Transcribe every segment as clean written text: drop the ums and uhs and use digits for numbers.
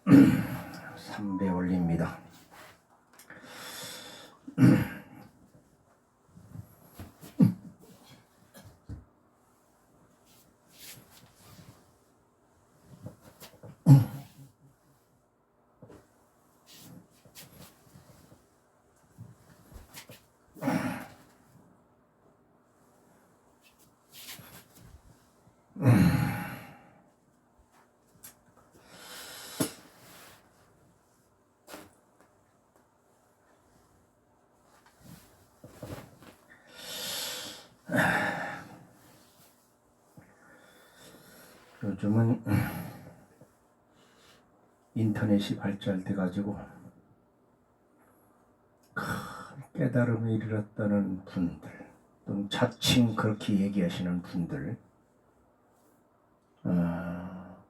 3배 올립니다. 요즘은 인터넷이 발달돼 가지고 큰 깨달음에 이르렀다는 분들, 또는 자칭 그렇게 얘기하시는 분들,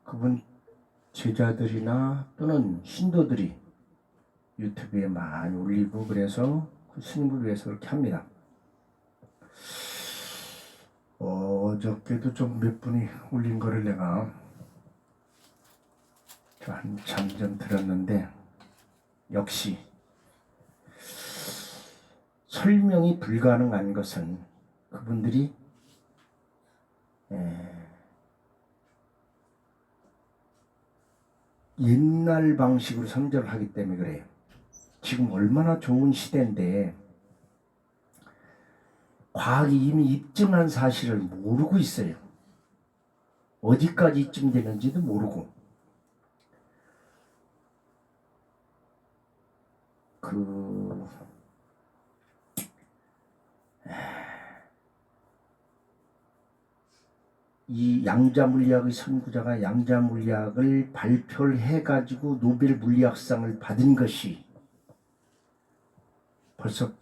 그분 제자들이나 또는 신도들이 유튜브에 많이 올리고, 그래서 그 스님을 위해서 그렇게 합니다. 어저께도 좀 몇 분이 올린 거를 내가 한참 전 들었는데, 역시 설명이 불가능한 것은 그분들이 옛날 방식으로 선전을 하기 때문에 그래요. 지금 얼마나 좋은 시대인데 과학이 이미 입증한 사실을 모르고 있어요. 어디까지 입증되는지도 모르고. 이 양자물리학의 선구자가 양자물리학을 발표를 해가지고 노벨 물리학상을 받은 것이 벌써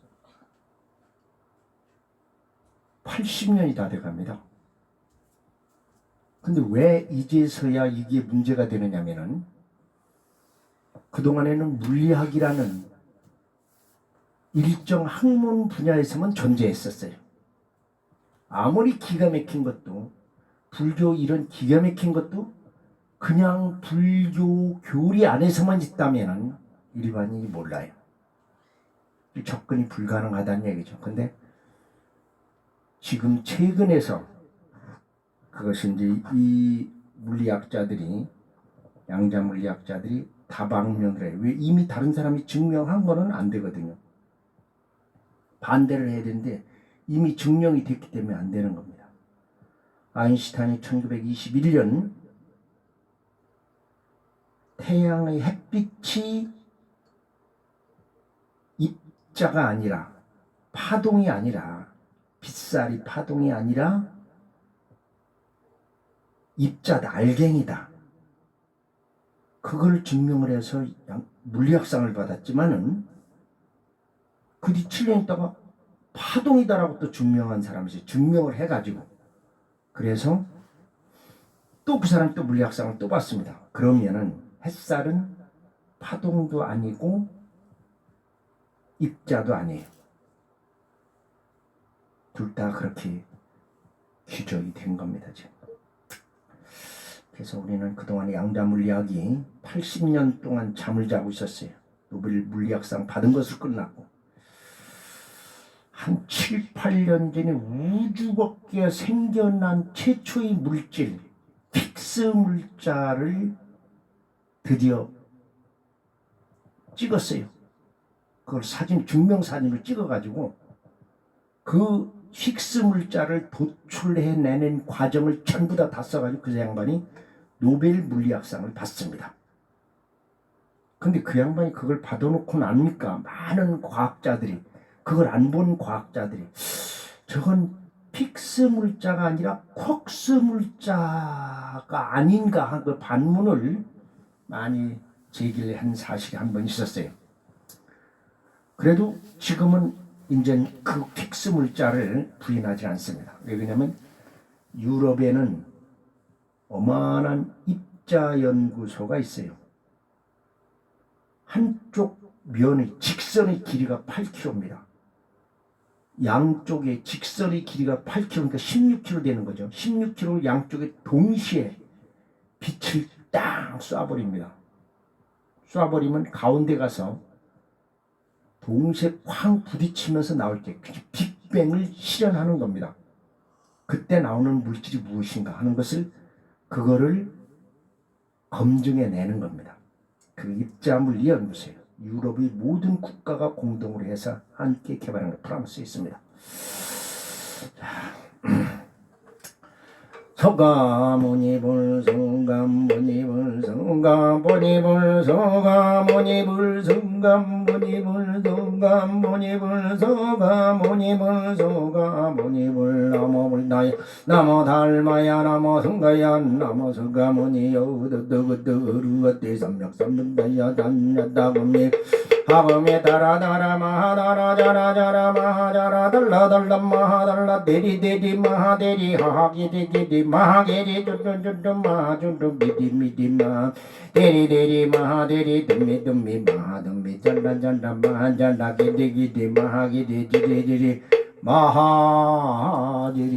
80년이 다 돼갑니다. 근데 왜 이제서야 이게 문제가 되느냐면은, 그동안에는 물리학이라는 일정 학문 분야에서만 존재했었어요. 아무리 기가 막힌 것도, 불교 이런 기가 막힌 것도 그냥 불교 교리 안에서만 있다면 일반인이 몰라요. 접근이 불가능하다는 얘기죠. 근데 지금 최근에서 그것이 이제 이 물리학자들이, 양자 물리학자들이 다방면을 해요. 왜? 이미 다른 사람이 증명한 거는 안 되거든요. 반대를 해야 되는데 이미 증명이 됐기 때문에 안 되는 겁니다. 아인슈타인이 1921년 태양의 햇빛이 입자가 아니라, 파동이 아니라, 빛살이 파동이 아니라 입자다, 알갱이다, 그걸 증명을 해서 물리학상을 받았지만은 그 뒤 7년 있다가 파동이다라고 또 증명한 사람이 증명을 해가지고, 그래서 또 그 사람이 또 물리학상을 또 받습니다. 그러면은 햇살은 파동도 아니고 입자도 아니에요. 둘 다 그렇게 규정이 된 겁니다, 지금. 그래서 우리는 그동안 양자물리학이 80년 동안 잠을 자고 있었어요. 노벨 물리학상 받은 것으로 끝났고, 한 7, 8년 전에 우주 밖에 생겨난 최초의 물질, 픽스 물자를 드디어 찍었어요. 그걸 증명사진을 찍어가지고 그 픽스 물자를 도출해내는 과정을 전부 다 써가지고 그 양반이 노벨 물리학상을 받습니다. 근데 그 양반이 그걸 받아놓고 나니까 많은 과학자들이, 그걸 안 본 과학자들이, 저건 픽스 물자가 아니라 쿼크스 물자가 아닌가 한 그 반문을 많이 제기를 한 사실이 한 번 있었어요. 그래도 지금은 이제 그 픽스 물자를 부인하지 않습니다. 왜냐하면 유럽에는 어마어마한 입자 연구소가 있어요. 한쪽 면의 직선의 길이가 8km입니다. 양쪽의 직선의 길이가 8km니까 16km 되는 거죠. 16km 양쪽에 동시에 빛을 딱 쏴버립니다. 쏴버리면 가운데 가서 동시에 쾅 부딪히면서 나올 때 빅뱅을 실현하는 겁니다. 그때 나오는 물질이 무엇인가 하는 것을 그거를 검증해내는 겁니다. 그 입자물 연구소예요. 유럽의 모든 국가가 공동으로 해서 함께 개발한 게 프랑스에 있습니다. 서가모니불 성감모니불 성감모니불 서가모니불 성감모니불 성감모니불 서가모니불 서가모니불 나모불다야 나모 달마야 나모 성가야 나모 서가모니 여우드드그드루어띠 삼맥삼분다야 단야다금미 하범에 따라따라 마하다라자라자라 마하자라 달라달라 마하달라 대리대리 마하대리 하하기디기디 마하게리 쭈쭈쭈쭈 마하쭈쭈 미디미디마 대리대리 마하대리 듬미듬미 마하듬미 잘라잘라 마하잘라 기디기디 마하기디 지리지리 마하지리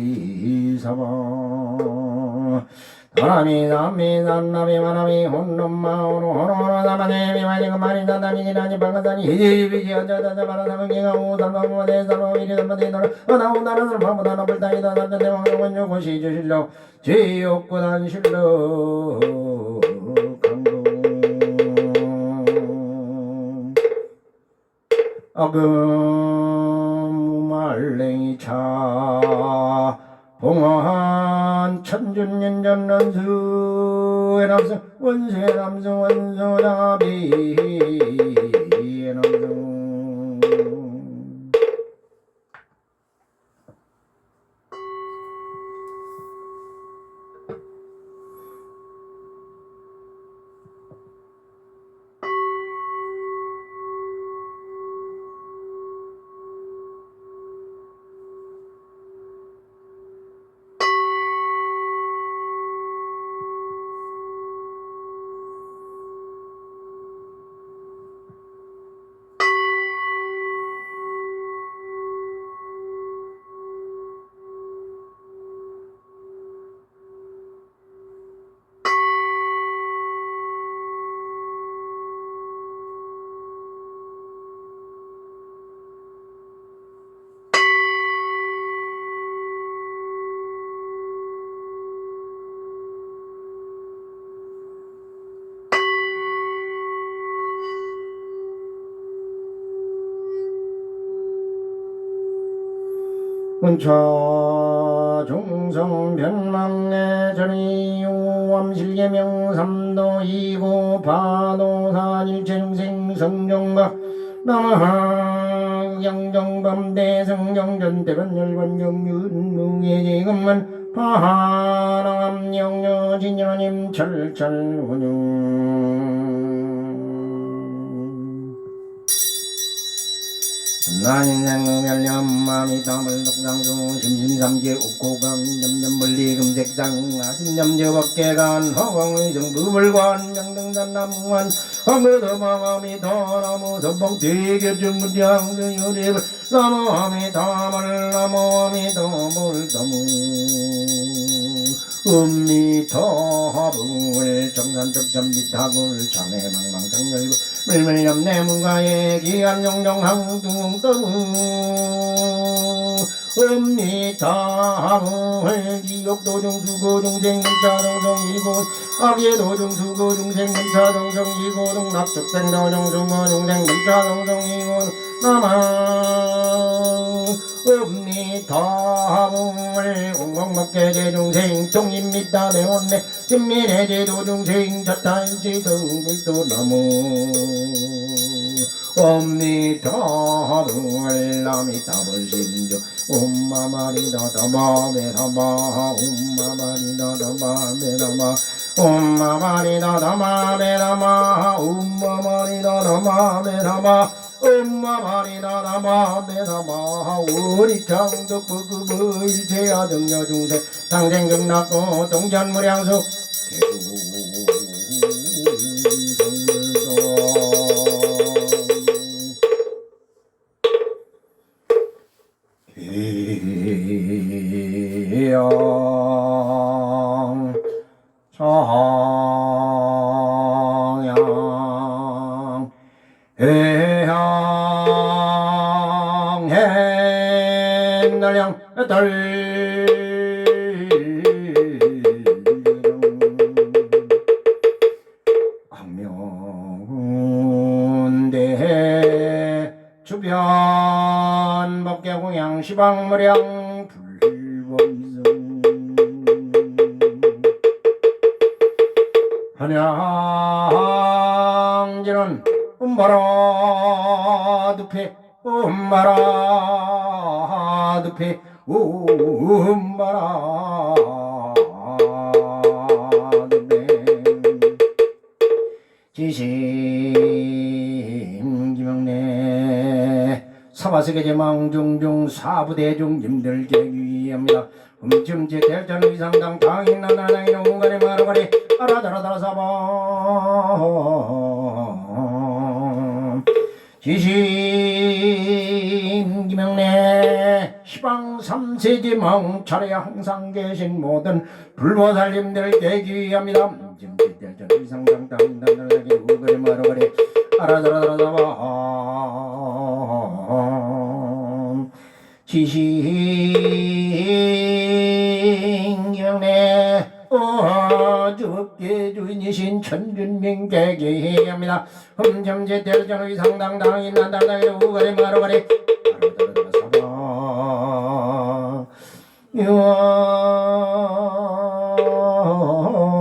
사바 다라미 남미 남나미 마나미 혼놈마오로 호로로 나마네미 마니가 마니다 나미기나니 방가다니 히지비지 아자자자 바라다문기가 오살마무마대 살마미리 살마대 나라 아나오나라 살마무다 나불다이다 나전대 왕용원요 고시주실로 지옥구단 실로 강동 아금 말랭이차 봉화한 천준년전 난수의 남성 원수의 남성 원소자비 남성 은차 중성 변망내 전이요 암실계명 삼도 이고 파도산 일체중생 성정가 남하 양정밤 대성정전 대변열관 경윤무예지금만 파하남 영여 진여님 철철훈용 나인생명열념 마미 담을 독상수 심심삼계 옥고강 점점벌리 금색상 아심념저 법계간 허광의 정부불관 영등산남무한 황무더마마미 더나무 선봉 대결정문장수 유립을 나무하미 담을 나무하미 더불더무 음미터합을 정산적전미탁을 장애망망장렬고 물물염내 문가에 기안용정항둥떠무 음미타함을 기욕도중수고중생문차동성이고 악예도중수고중생문차동성이고 낙축생도중수고중생문차동성이고 남아 음미타함을 웅엉먹게 제중생 종입니다 내원내 진민의 제도중생 자탄시 성불도 나무 엄니타함을 나미타불심조 엄마마리다다마메다마 엄마마리다다마메다마 엄마마리다다마메다마 엄마마리다다마메다마 엄마마리다다마메다마 우리창덕부그부 일체야등여중생 당생경락고 동전무량수 기영 청양 광명대 주변 법계공양 시방무량 불범성 한양지는 음바라 늪에 음바라 늪에 음바라 늪에 지심 김영래 사바세계제망 중중 사부대중 님들게 위합니다. 음침지 대전 의상당 당인난 나나이 농가리 마루가리 아라다라다라 사바 지신 김영래 시방 삼세제망 차례 항상 계신 모든 불보살님들께 기위합니다. 음침지 대전 의상당 당인난 나나이 농가리 마루가리 아라다라다라 사바 지신 김영래 어저께 주인이신 천준명께 기합니다. 흠점제 대전의 상당당인 난달당이 우가리 마루가리 사바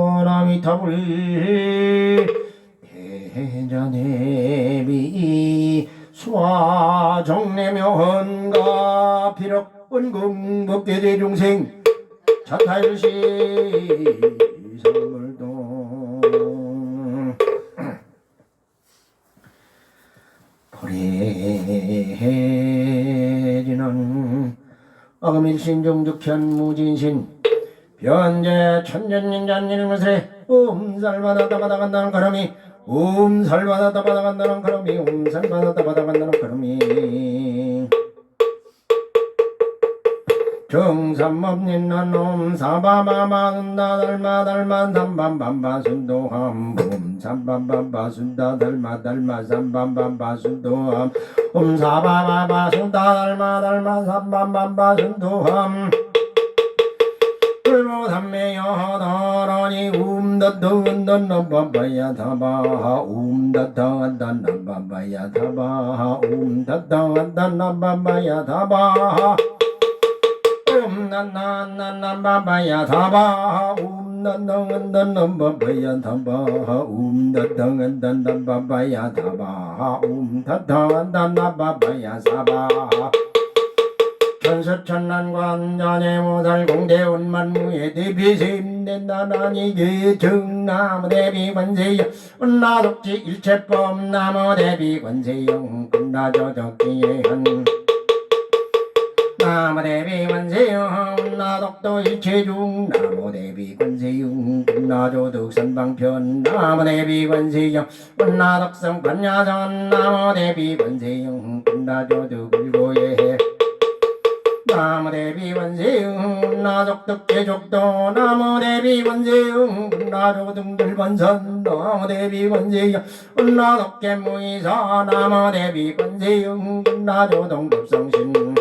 유아라미타불 대전해비 수화정내면가 비록 은금법계대중생 자타일시 성물동 보리해지는 아금일신 정득현 무진신 변제 천년인잔일무슬에 음살받았다 받아간다는 가람이 음살받았다 받아간다는 가람이 음살받았다 받아간다는 가람이 정삼업님난 옴사바마마순다달마달만 삼밤밤바순도함 옴삼밤밤바순다달마달마 삼밤밤바순도함 옴사바마바순다달마달마 삼밤밤바순도함 불보삼매여더러니 움다덩은던넘밤바야다바 움다덩은던넘밤바야다바 움다덩은던넘밤바야다바 umnananananbabayataba umnananananbabayataba umnananananbabayataba umnananananbabayataba 천수천난관전의 모살공대운만무의 대비세임된다나니게 정나무대비관세영 은나독지 일체법 나무대비관세영 끝나저적기예한 나무대비관세영 나독도 일체중 나무대비관세영 끝나조득선방편 나무대비관세영 끝나독성 관야전 나무대비관세영 끝나조득을고예 나무대비관세음 나족득계족도 나무대비관세음 나조등들반선 나무대비관세음 나독계무이사 나무대비관세음 나조동급성신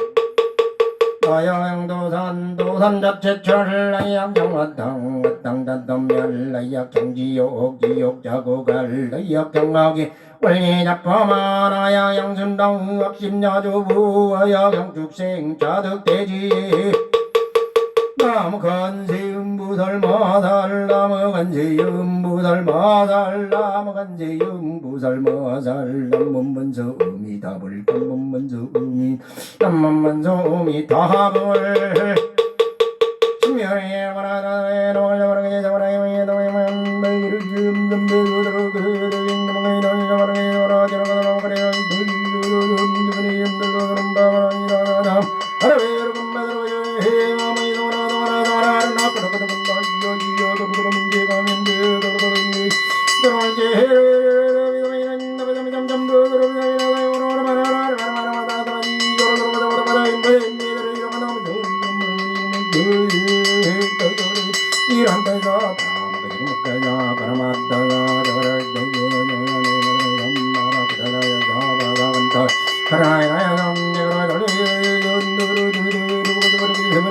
나영도산 도산자체철 나약경화당 땅단덤멸 나약경지옥 지옥자고갈 나약경학이 원리작법만 아야양순당 학심야주부 아야경축생 자득대지 나무간세음부살마살 나무간세음부살마살 나무간세음부살마살 남문문서음이 답을 남문문서음이 남문문서음이 답을 심열에 말하라에 노을려버리게 잡아라에 노에만 너희를 지금 덤벼들어 그들을 인도망에 너희를 잡아라에 돌아가더라 그래요 눈들이 흔들거든 바바라이라나 하라베 여러분 마더로요 해마마이 도라도라도라 나쁘다고도 나이여이여 도로도로 문제가 면대 도로도로 도로게 해로이는 나베담담담 도로도로다이라다이 오로라마라라라라라라라 이거로도로도로도로도로 인베인베를 이러가 나면 이란다자 다마가지무가자 바라마다자 저라다야나라그다다야자바다간다 하라야야 남내가 돌리는두루두루두루두루두루두루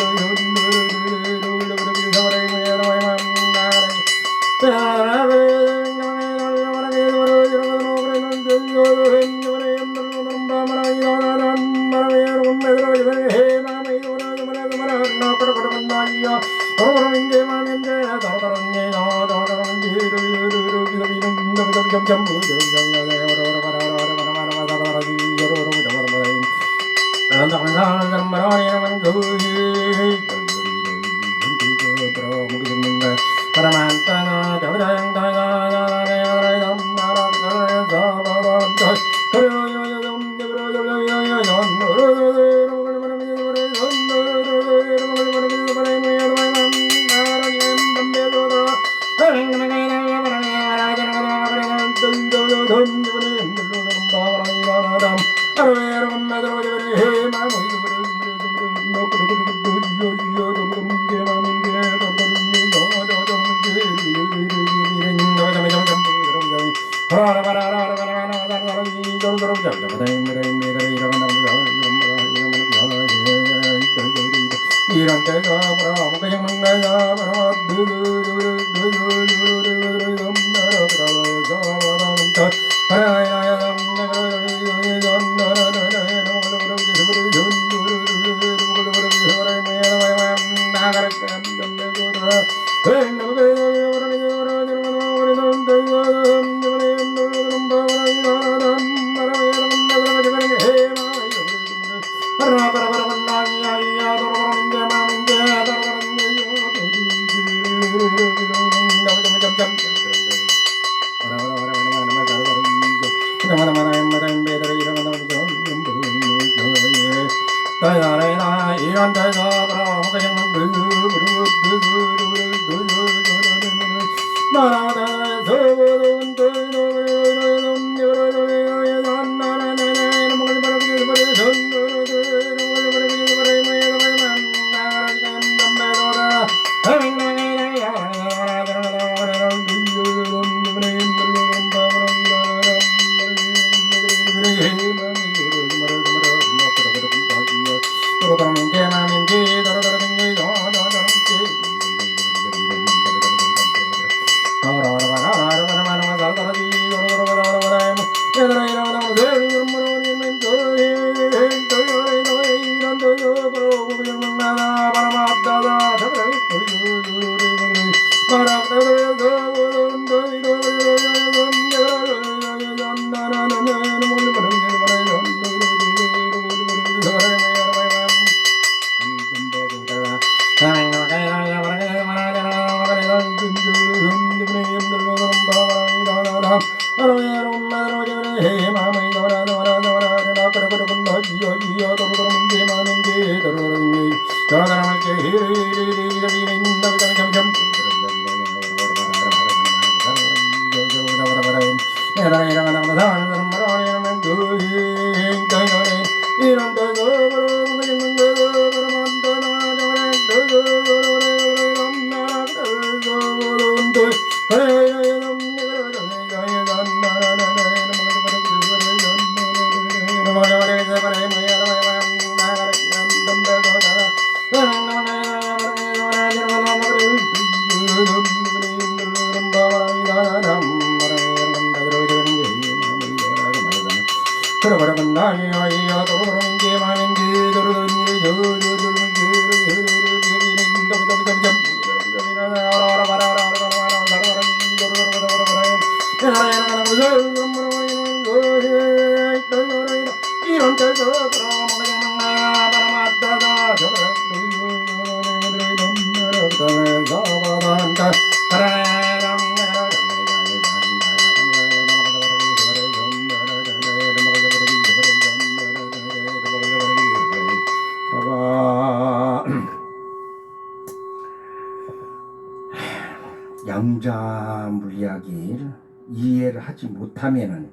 양자 물리학을 이해를 하지 못하면은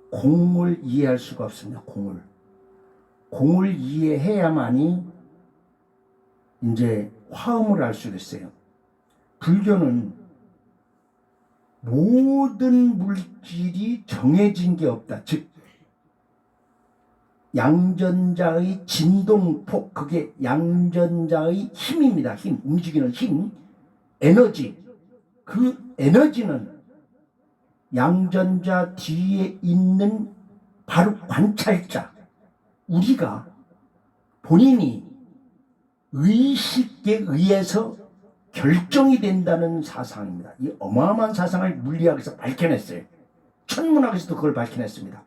공을 이해할 수가 없습니다. 공을 이해해야만이 이제 화음을 알 수가 있어요. 불교는 모든 물질이 정해진 게 없다. 즉 양전자의 진동폭, 그게 양전자의 힘입니다. 힘, 움직이는 힘, 에너지. 그 에너지는 양전자 뒤에 있는 바로 관찰자, 우리가 본인이 의식에 의해서 결정이 된다는 사상입니다. 이 어마어마한 사상을 물리학에서 밝혀냈어요. 천문학에서도 그걸 밝혀냈습니다.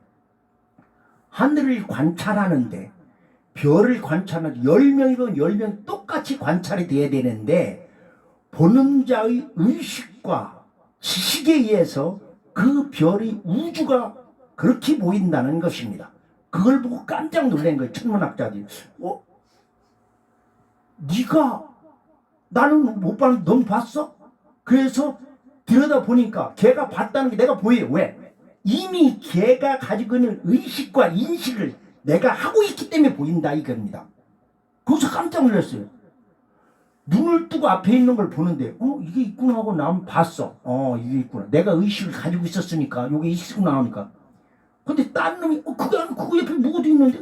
하늘을 관찰하는데, 별을 관찰하는데 10명이면 10명 똑같이 관찰이 돼야 되는데, 보는 자의 의식과 지식에 의해서 그 별이, 우주가 그렇게 보인다는 것입니다. 그걸 보고 깜짝 놀란 거예요. 천문학자들이. 네가 나는 못 봤는데 넌 봤어? 그래서 들여다보니까 걔가 봤다는 게 내가 보여요. 왜? 이미 걔가 가지고 있는 의식과 인식을 내가 하고 있기 때문에 보인다 이겁니다. 거기서 깜짝 놀랐어요. 눈을 뜨고 앞에 있는 걸 보는데 이게 있구나 하고 난 봤어. 이게 있구나. 내가 의식을 가지고 있었으니까 이게 있구나 나오니까. 근데 딴 놈이 그거 옆에 뭐가 있는데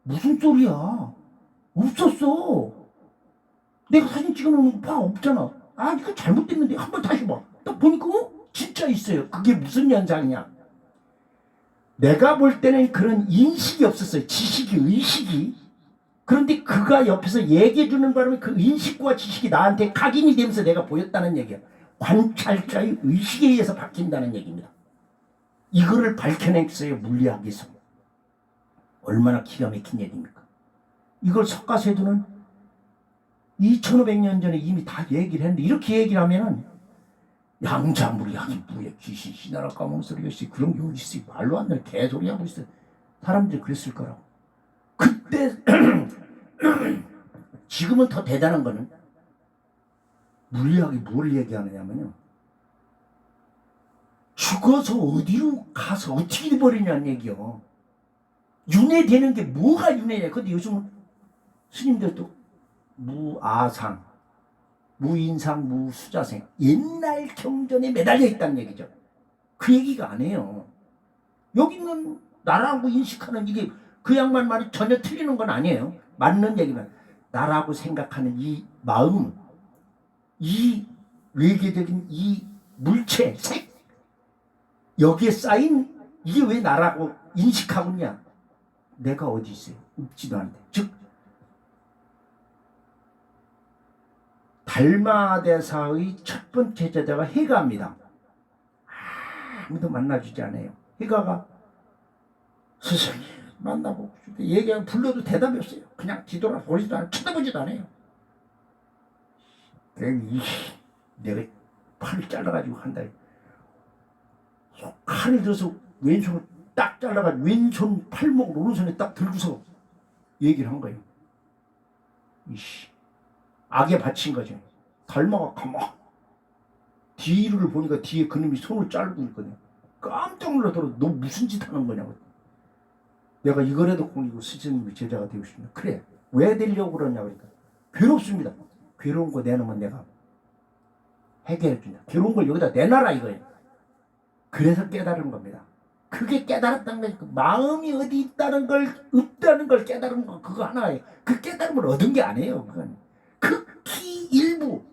무슨 소리야? 없었어. 내가 사진 찍어놓은 거 봐. 없잖아. 이거 잘못됐는데 한번 다시 봐. 딱 보니까 진짜 있어요. 그게 무슨 현상이냐? 내가 볼 때는 그런 인식이 없었어요. 지식이, 의식이. 그런데 그가 옆에서 얘기해주는 바람에 그 인식과 지식이 나한테 각인이 되면서 내가 보였다는 얘기야. 관찰자의 의식에 의해서 바뀐다는 얘기입니다. 이거를 밝혀냈어요. 물리학에서. 얼마나 기가 막힌 얘기입니까? 이걸 석가세두는 2500년 전에 이미 다 얘기를 했는데, 이렇게 얘기를 하면은 양자물리학이 뭐야, 귀신 신나라 까먹소리가 있어, 그런 게 어디 있어, 말로 안 되는 개소리 하고 있어. 사람들이 그랬을 거라고. 그때 지금은 더 대단한 거는 물리학이 뭘 얘기하느냐면요, 죽어서 어디로 가서 어떻게 버리냐는 얘기요. 윤회되는 게 뭐가 윤회냐. 근데 요즘은 스님들도 무아상, 무인상, 무수자생, 옛날 경전에 매달려 있다는 얘기죠. 그 얘기가 아니에요. 여기는 나라고 인식하는, 이게 그 양반 말이 전혀 틀리는 건 아니에요. 맞는 얘기만. 나라고 생각하는 이 마음, 이 외계적인 이 물체, 색, 여기에 쌓인 이게 왜 나라고 인식하고 있냐? 내가 어디 있어요? 없지도 않는데. 즉 달마대사의 첫 번째 제자가 해가입니다. 아무도 만나주지 않아요. 해가가 스승님 만나보고 싶다 얘기하면 불러도 대답이 없어요. 그냥 뒤돌아보지도 않아요. 쳐다보지도 않아요. 내가 팔을 잘라가지고 한다. 칼을 들어서 왼손을 딱 잘라가지고 왼손 팔목을 오른손에 딱 들고서 얘기를 한 거예요. 이씨, 악에 바친 거죠. 닮아가 가만. 뒤를 보니까 뒤에 그놈이 손을 자르고 있거든요. 깜짝 놀라더라도 너 무슨 짓 하는 거냐고. 내가 이거라도 공이고 스승님이 제자가 되고 싶냐. 그래. 왜 되려고 그러냐 그러니까. 괴롭습니다. 괴로운 거 내놓으면 내가 해결해 준다. 괴로운 걸 여기다 내놔라 이거예요. 그래서 깨달은 겁니다. 그게 깨달았다는 거니까 마음이 어디 있다는 걸, 없다는 걸 깨달은 거, 그거 하나예요. 그 깨달음을 얻은 게 아니에요. 그건 극히 일부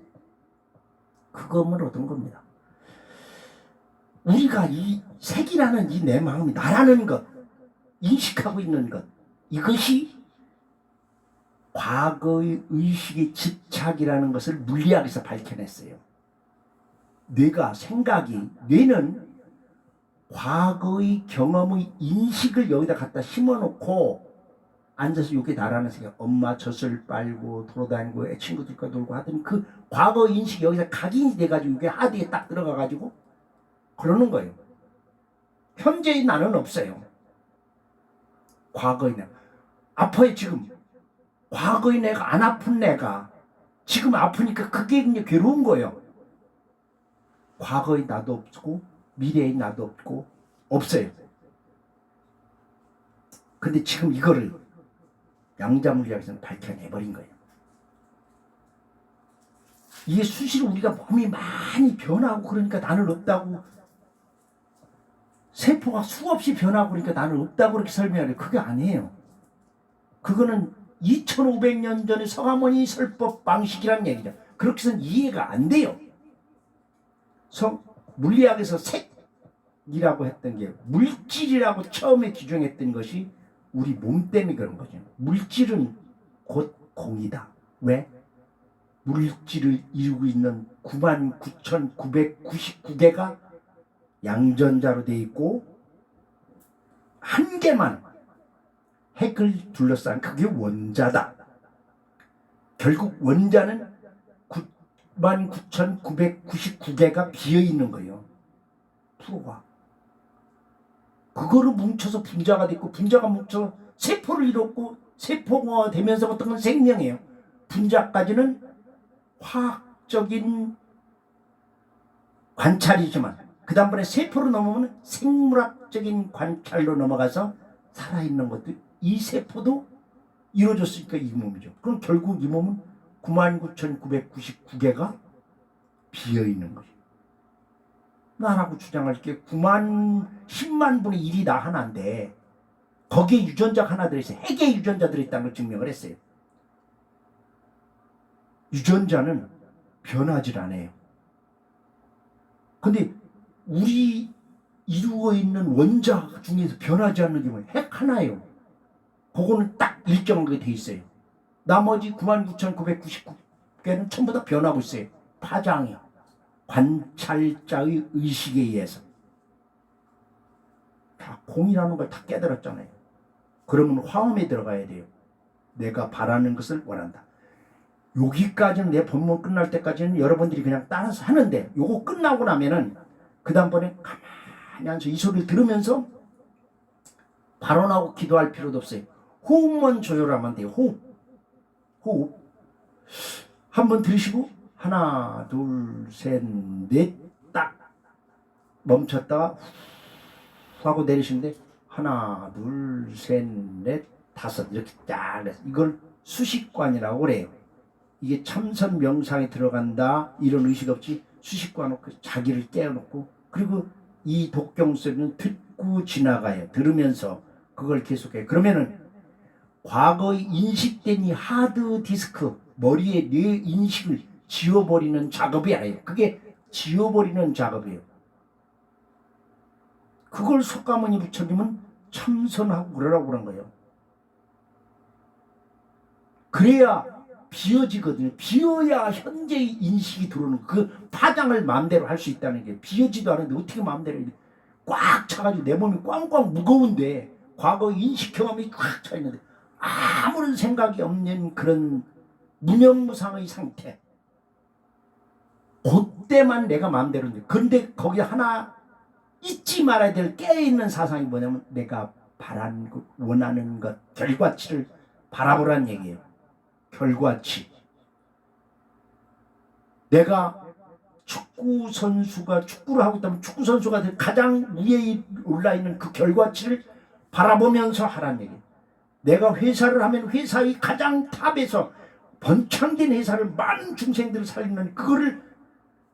그것만 얻은 겁니다. 우리가 이 색이라는 이 내 마음이 나라는 것, 인식하고 있는 것, 이것이 과거의 의식의 집착이라는 것을 물리학에서 밝혀냈어요. 뇌가, 생각이, 뇌는 과거의 경험의 인식을 여기다 갖다 심어놓고 앉아서 여기 나라는 생각, 엄마 젖을 빨고 돌아다니고 친구들과 놀고 하던 그 과거의 인식이 여기서 각인이 돼가지고 이게 하드에 딱 들어가가지고 그러는 거예요. 현재의 나는 없어요. 과거의 내가 아파요. 지금 과거의 내가, 안 아픈 내가 지금 아프니까 그게 이제 괴로운 거예요. 과거의 나도 없고 미래의 나도 없고 없어요. 근데 지금 이거를 양자물리학에서는 밝혀내버린 거예요. 이게 수시로 우리가 몸이 많이 변하고 그러니까 나는 없다고, 세포가 수없이 변하고 그러니까 나는 없다고 그렇게 설명해요. 그게 아니에요. 그거는 2500년 전에 서가모니 설법 방식이란 얘기죠. 그렇게 해서는 이해가 안 돼요. 물리학에서 색이라고 했던 게 물질이라고 처음에 규정했던 것이 우리 몸 때문에 그런 거죠. 물질은 곧 공이다. 왜? 물질을 이루고 있는 99,999개가 양전자로 되어 있고 한 개만 핵을 둘러싼 그게 원자다. 결국 원자는 99,999개가 비어있는 거예요. 프로가. 그거를 뭉쳐서 분자가 됐고 분자가 뭉쳐서 세포를 이뤘고 세포가 되면서부터 는 생명이에요. 분자까지는 화학적인 관찰이지만 그 다음번에 세포로 넘어오면 생물학적인 관찰로 넘어가서 살아있는 것도 이 세포도 이루어졌으니까 이 몸이죠. 그럼 결국 이 몸은 99,999개가 비어있는 거죠. 나라고 주장할 게 10만 분의 1이 나 하나인데 거기에 유전자가 하나 들어있어요. 핵의 유전자 들어있다는 걸 증명을 했어요. 유전자는 변하질 않아요. 근데 우리 이루어 있는 원자 중에서 변하지 않는 게 뭐예요? 핵 하나예요. 그거는 딱 일정하게 돼 있어요. 나머지 99,999개는 전부 다 변하고 있어요. 파장이요. 관찰자의 의식에 의해서. 다 공이라는 걸 다 깨달았잖아요. 그러면 화음에 들어가야 돼요. 내가 바라는 것을 원한다. 여기까지는 내 본문 끝날 때까지는 여러분들이 그냥 따라서 하는데 요거 끝나고 나면은 그 다음번에 가만히 앉아서 이 소리를 들으면서 발언하고 기도할 필요도 없어요. 호흡만 조절하면 돼요. 호흡 한번 들으시고 하나 둘 셋 넷 딱 멈췄다가 후 하고 내리시는데 하나 둘 셋 넷 다섯 이렇게 딱 해서 이걸 수식관이라고 그래요. 이게 참선 명상에 들어간다 이런 의식 없이 수식관 놓고 자기를 깨워놓고 그리고 이 독경 소리는 듣고 지나가요. 들으면서 그걸 계속해요. 그러면은 과거에 인식된 이 하드디스크 머리에 뇌 인식을 지워버리는 작업이 아니에요. 그게 지워버리는 작업이에요. 그걸 석가모니 부처님은 참선하고 그러라고 그런 거예요. 그래야 비어지거든요. 비어야 현재의 인식이 들어오는 그 파장을 마음대로 할 수 있다는 게 비어지도 않은데 어떻게 마음대로 꽉 차가지고 내 몸이 꽝꽝 무거운데 과거 인식 경험이 꽉 차 있는데 아무런 생각이 없는 그런 무념무상의 상태. 그때만 내가 마음대로 인데 그런데 거기 하나 잊지 말아야 될 깨어있는 사상이 뭐냐면 내가 바라는 것, 원하는 것, 결과치를 바라보라는 얘기예요. 결과치. 내가 축구 선수가 축구를 하고 있다면 축구 선수가 가장 위에 올라있는 그 결과치를 바라보면서 하라는 얘기예요. 내가 회사를 하면 회사의 가장 탑에서 번창된 회사를 많은 중생들을 살리는 그거를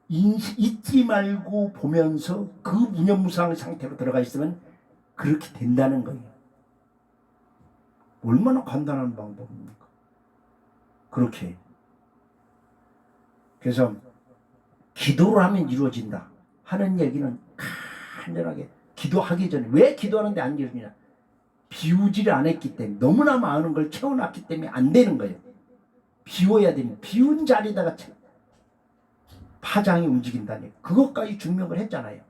잊지 말고 보면서 그 무념무상의 상태로 들어가 있으면 그렇게 된다는 거예요. 얼마나 간단한 방법입니까? 그렇게. 그래서 기도를 하면 이루어진다 하는 얘기는 간절하게 기도하기 전에 왜 기도하는데 안 이루어지냐? 비우지를 안 했기 때문에 너무나 많은 걸 채워놨기 때문에 안 되는 거예요. 비워야 되는 비운 자리다가 파장이 움직인다니 그것까지 증명을 했잖아요.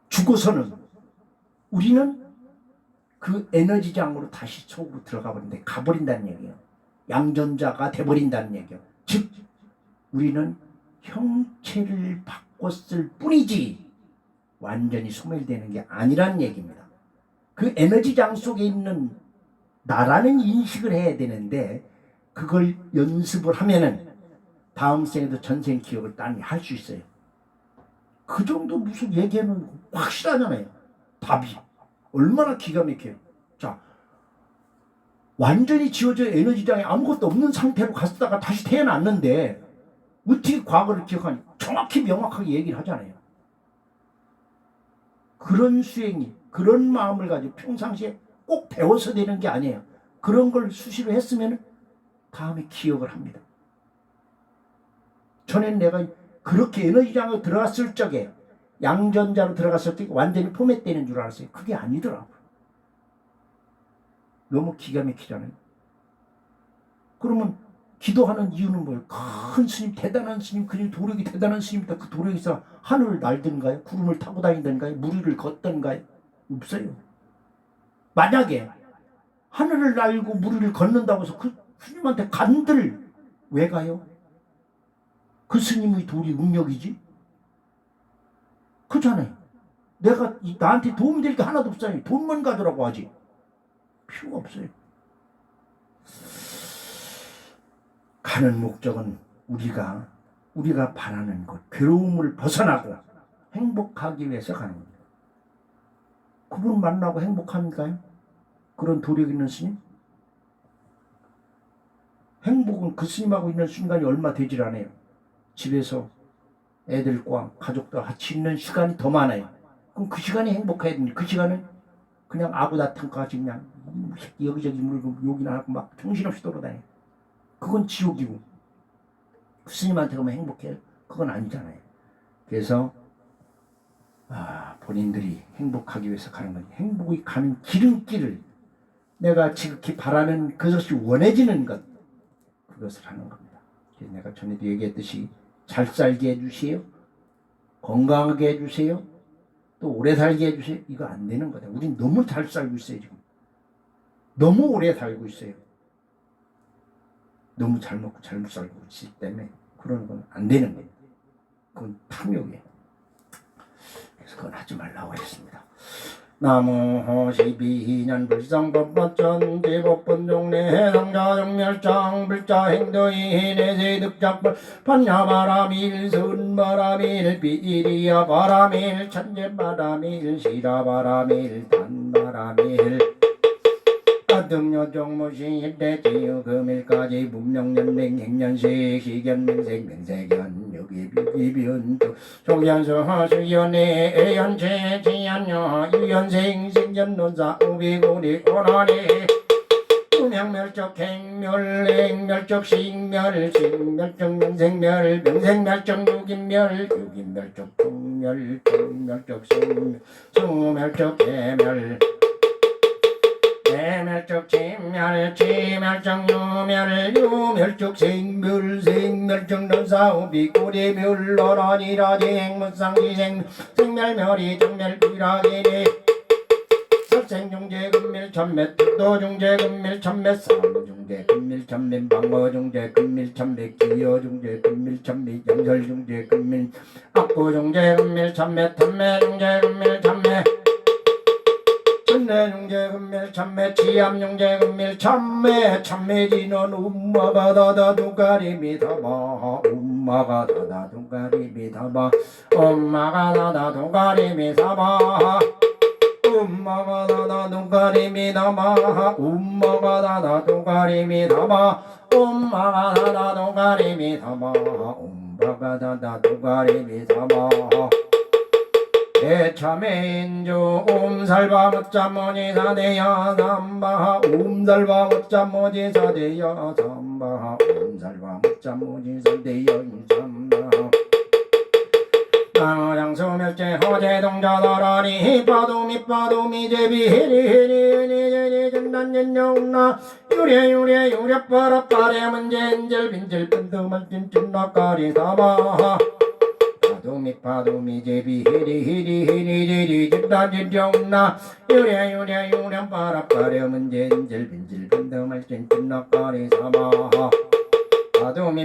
죽어서는 우리는 그 에너지장으로 다시 속으로 들어가 버린다. 가버린다는 얘기예요. 양전자가 돼버린다는 얘기예요. 즉 우리는 형체를 바꿨을 뿐이지 완전히 소멸되는 게 아니라는 얘기입니다. 그 에너지장 속에 있는 나라는 인식을 해야 되는데 그걸 연습을 하면은 다음 생에도 전생 기억을 딴 할 수 있어요. 그 정도 무슨 얘기는 확실하잖아요. 답이 얼마나 기가 막혀요. 자, 완전히 지워져 에너지장에 아무것도 없는 상태로 갔다가 다시 태어났는데 어떻게 과거를 기억하니? 정확히 명확하게 얘기를 하잖아요. 그런 수행이 그런 마음을 가지고 평상시에 꼭 배워서 되는 게 아니에요. 그런 걸 수시로 했으면 다음에 기억을 합니다. 전엔 내가 그렇게 에너지장으로 들어갔을 적에 양전자로 들어갔을 때 완전히 포맷되는 줄 알았어요. 그게 아니더라고요. 너무 기가 막히잖아요. 그러면 기도하는 이유는 뭐예요? 큰 스님, 대단한 스님, 그 도력이 대단한 스님이다. 그 도력에서 하늘을 날든가요? 구름을 타고 다니든가요? 물 위를 걷든가요? 없어요. 만약에 하늘을 날고 물 위를 걷는다고 해서 그 스님한테 간들 왜 가요? 그 스님의 도리 능력이지? 그렇잖아요. 내가 나한테 도움이 될 게 하나도 없어요. 돈만 가져라고 하지. 필요가 없어요. 가는 목적은 우리가 바라는 것, 괴로움을 벗어나고 행복하기 위해서 가는 겁니다. 그분 만나고 행복합니까요? 그런 도력 있는 스님? 행복은 그 스님하고 있는 순간이 얼마 되질 않아요. 집에서 애들과 가족과 같이 있는 시간이 더 많아요. 그럼 그 시간이 행복해야 됩니다. 그 시간은 그냥 아구다탕까지 그냥 여기저기 물고 욕이나 하고 막 정신없이 돌아다녀요. 그건 지옥이고 스님한테 가면 행복해요? 그건 아니잖아요. 그래서 본인들이 행복하기 위해서 가는 거니 행복이 가는 기름길을 내가 지극히 바라는 그것이 원해지는 것 그것을 하는 겁니다. 그래서 내가 전에도 얘기했듯이 잘 살게 해주세요. 건강하게 해주세요. 또 오래 살게 해주세요. 이거 안 되는 거다. 우린 너무 잘 살고 있어요. 지금 너무 오래 살고 있어요. 너무 잘 먹고 잘 살고 있기 때문에 그런 건 안 되는 거예요. 그건 탐욕이에요. 그래서 그건 하지 말라고 했습니다. 나무 12년 불상법법전 대법본종래 해상자정멸장 불자행도이 내세득작벌 판야바라밀 선바라밀 비리야 바라밀 천재바라밀 시라바라밀 단바라밀 등여정무시 대지유금일까지 문명연맹 행년시 시견명색 명색연 여기비기변도 종연서 수연의 애연체 지연여 유연생 생전론사 우비고리 오나니 명멸적 행멸 행멸적 식멸 식멸적 명생멸 명생멸적 유긴멸 유긴멸적 통멸 통멸적 수멸적 해멸 해멸적 침멸 침멸적 유멸 유멸적 생멸 생멸적 논사우비 고대멸 너라니라지 행무상지생 생멸멸이 정멸 비라기니 sab생중재금밀 천매 특도중재금밀 천매 사무중재금밀 천매 방어중재금밀 천매 기여중재금밀 천매 영설중재금밀 악구중재금밀 천매 탐매중재금밀 천매 천내중재금밀 천매 치암중재금밀 천매 천매지는 um마가 다다 두가리미 다마 um마가 다다 두가리미 다마 엄마가 다다 두가리미 다마 um마가 다다 두가리미 다마 um마가 다다 두가리미 다마 um마가 다다 두가리미 다마 um마가 다다 두가리미 다마 대참인주 옴살바 묻자모지사대야 삼바 옴살바 묻자모지사대야 삼바 옴살바 묻자모지사대야 삼바 양소멸제 허제동자다라니 빠도미 제비히리히리히리히리 전단전영나 유례 유렵바라빠레 문제인절 빈절 끈드말진 찐나까리 사바 파도미 제비 히리히리히리히리 전단전영나 유례 유렵바라빠레 문제인절 빈절 끈드말진 찐나까리 사바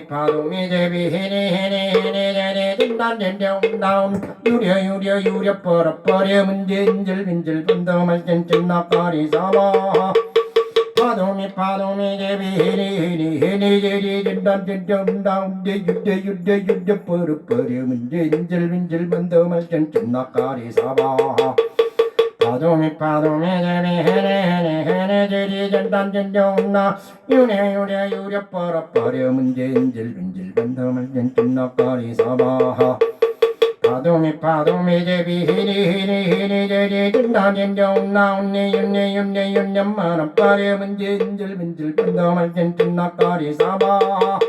파도미 제비 히리히리히리히리 전단전영나 유례 유렵바라빠레 문제인절 빈절 끈드말진 찐나까리 사바 파도미 제비 히리히리히리히리 전단전영나 유례 버릇버려 문제인절 빈절 끈드말진 찐나까리 사바 파도미 제비 히리히리히리 전단전영나 유례 유렵버릇버려 문제인절 빈절 끈드말진 찐나까리 사바 파도미 제비 히리히리히리 전단전영나 유례 만원버려 문제인절 빈절 끈드말진 찐나까리 사바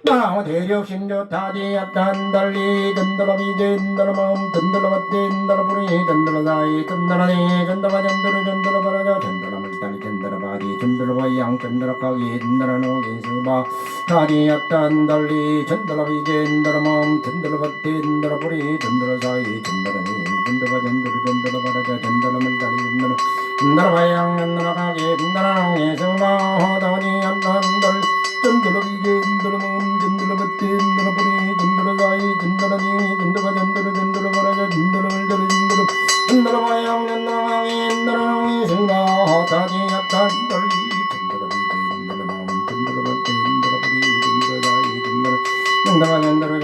나 대력신조 타디였단 달리 든들어 비제 든들어 마음 든들어 밭대 든들어 부리 든들어 사이 든들어 네 든들어 든들어 든들어 버려져 든들어 물달리 든들어 바디 든들어 바양 든들어 가기 든들어 노기 수바 타디였단 달리 든들어 비제 든들어 마음 든들어 밭대 든들어 부리 든들어 사이 든들어 네 든들어 든들어 버려져 든들어 물달리 든들어 든들어 바양 든들어 가기 든들어 노기 수바 타디였단 달리 든들어 비제 든들어 마음 든들어 밭대 든들어 부리 든들어 사이 든들어 네 든들어 든들어 버려져 든들어 물달리 든들어 든들어 바양 든들어 가기 든들어 노기 수바 타디였단 달리 든들어 비제 든들어 마음 든들어 밭대 든들어 부리 든들어 사이 든들어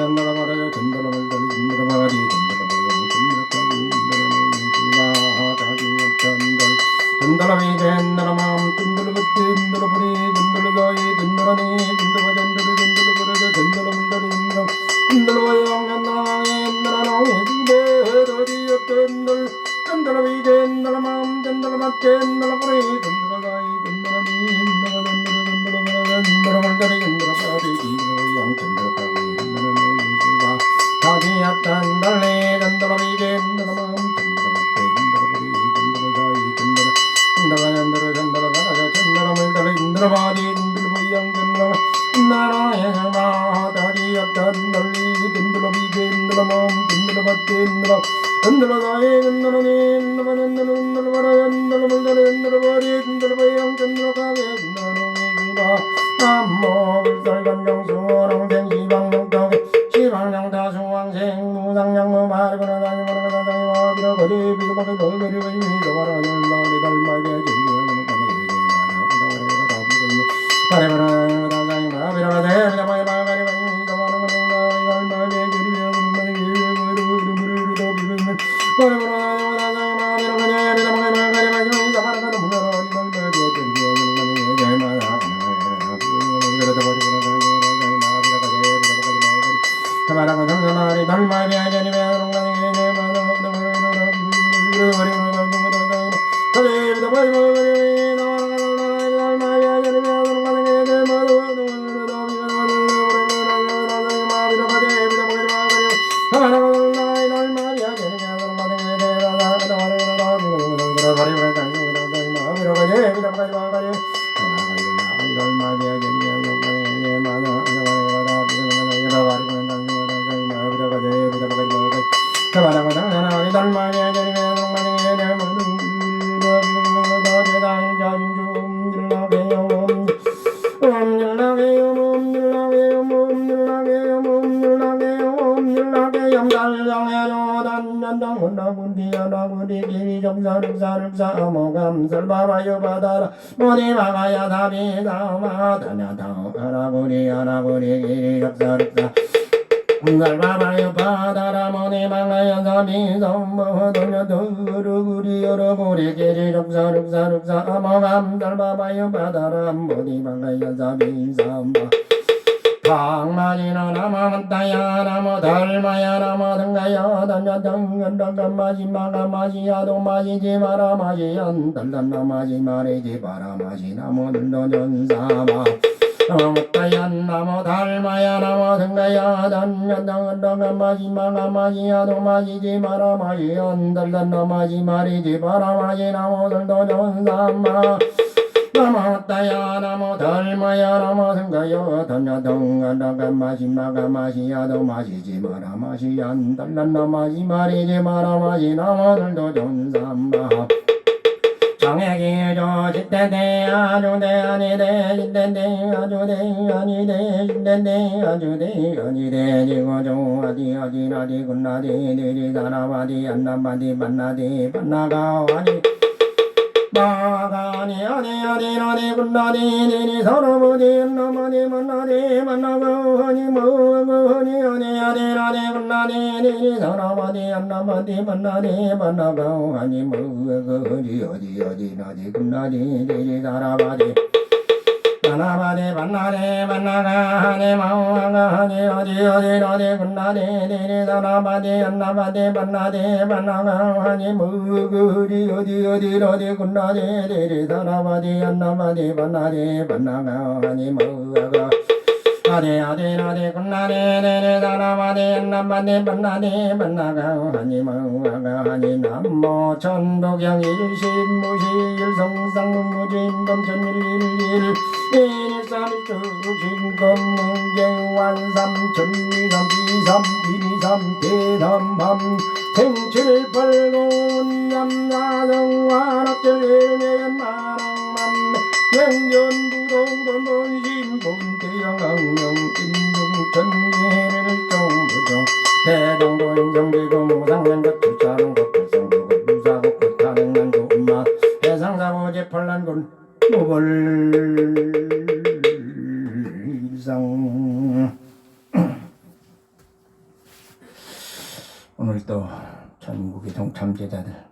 든들어 버려져 든들어 물달리 든들어 바디 든들어 바양 든들어 가기 든들어 노기 수바 타디였단 달리 든들어 비제 든들어 마음 든들어 밭대 든들어 부리 든들어 사이 든들어 네 든들어 버려져 든들어 물달리 든들어 든들어 바양 든들어 가기 든들어 노기 수바 타디였단 달리 든들어 비제 든들어 마음 든들어 밭대 든들어 부리 든들어 사이 든들어 네 든들어 버려져 든들어 물달리 든들어 바디 든들어 바양 든들어 가기 든들어 노기 수바 타디였단 달리 든들어 비제 든들어 마음 든들어 밭대 든들어 부리 든들어 사이 든들어 든들어 버려져 든들어 물달리 든들어 바디 든들어 바양 든들어 나라의 마 타디였단 달리 든들어 비제 든들어 마음 든들어 밭대 든들어 든들어 사이 든들어 네 든들어 든들어 버려져 든들어 물달리 든들어 바디 든들어 바양 든들어 가기 든들어 노기 수바 남모 불살간정 수호랑생 시방명덕 시방명다 수왕생 무상양무 마르거나 다니거나 다니마 비러거리 비도박이 너거리 위도 바라는 날이 달마게 지기는 무관이 제마나 다와레가 다비거니 바레바라 다자이마 비러가데 비다마이 마가리 바이 다와는 날이 달마게 지리며 눈만이 무르르 도비거니 바레바라 다자이마 비러가데 비다마이 마가리 바이 다와는 무나라니 달마게 지리며 눈만이 제마나 바라가 담나리 달마리 아니니 배롱가니 제마나 설바바요 바다라 모니 마가야 다비다 마다냐다 하라구리 하라구리 기리 역사력사 설바바요 바다라 모니 마가야 다비다 마다냐 더르구리 여러구리 기리 역사력사 모감 설바바요 바다라 모니 마가야 다비다 방마지나 나마만타야 나모 달마야 나모 등가야 단야등간당간 마지마가 마지야도 마지지 마라 마지연 달단나 마지 마리지 바라 마지 나모 등도전사마 나모타야 나모 달마야 나모 등가야 단야등간당간 마지마가 마지야도 마지지 마라 마지연 달단나 마지 마리지 바라 마지 나모 등도전사마 나모타야 나모 달마야 나모 등가야 단야등간당간 마지마가 마지야도 마지지 마라 마지연 달란나 마지 마리지 마라 마지 나모들도 전삼마 정액이죠 짓대대 아주대 아니대 짓대대 아주대 아니대 짓대대 아주대 아니대 지고조 아디 아디나디 군나디 니리 다나바디 안나바디 반나디 반나가 아니 마가니 아니 군나디 니니 서로보디 안나마디 만나디 만나고 하니 뭐고 하니 아니 군나디 니니 서로보디 안나마디 만나디 만나고 하니 뭐고 하니 어디 나디 군나디 니니 살아바디 만나바디 만나디 만나가 하니 마오가 하니 어디 나디 군나디 니니 살아바디 안나바디 만나디 만나가 하니 뭐고 어디 나디 군나디 니니 살아바디 안나바디 만나디 만나가 하니 뭐가 아대 군나네 네네 다나마네 남마네 만나네 만나가 하니 마가 하니 남모 천도경 일심무시 일성상무진 범천일일 일삼일축 신검문경 완삼 천리삼 비삼 비니삼 대삼밤 생칠팔공 남나성완악절 일매연마랑만 영전부동 본심 본대영왕령 인중천리를 정부정 대동도인정비공 상면각 출사롱각 불성도국 유사국 극타능난조 음마 해상사고 제팔난군 모벌일상. 오늘도 전국의 동참제자들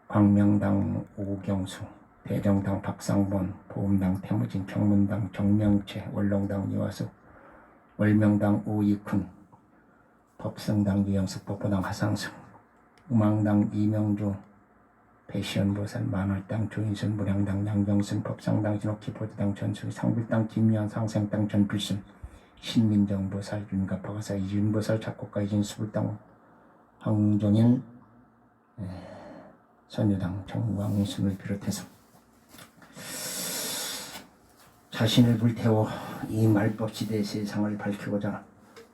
광명당 오경수, 대정당 박상본, 보험당 태무진, 경문당 정명채, 원롱당 이화숙, 월명당 오이쿤, 법성당 유영숙, 법보당 하상숙, 우망당 이명주, 배시연보살, 만월당 조인순, 무량당 양경순, 법상당 신옥희, 보드당 전수, 상불당 김유한, 상생당 전필순, 신민정보살, 윤갑화가사, 이준보살, 작곡가 이진수불당 황종현, 선유당 정광순을 비롯해서 자신을 불태워 이 말법 시대의 세상을 밝히고자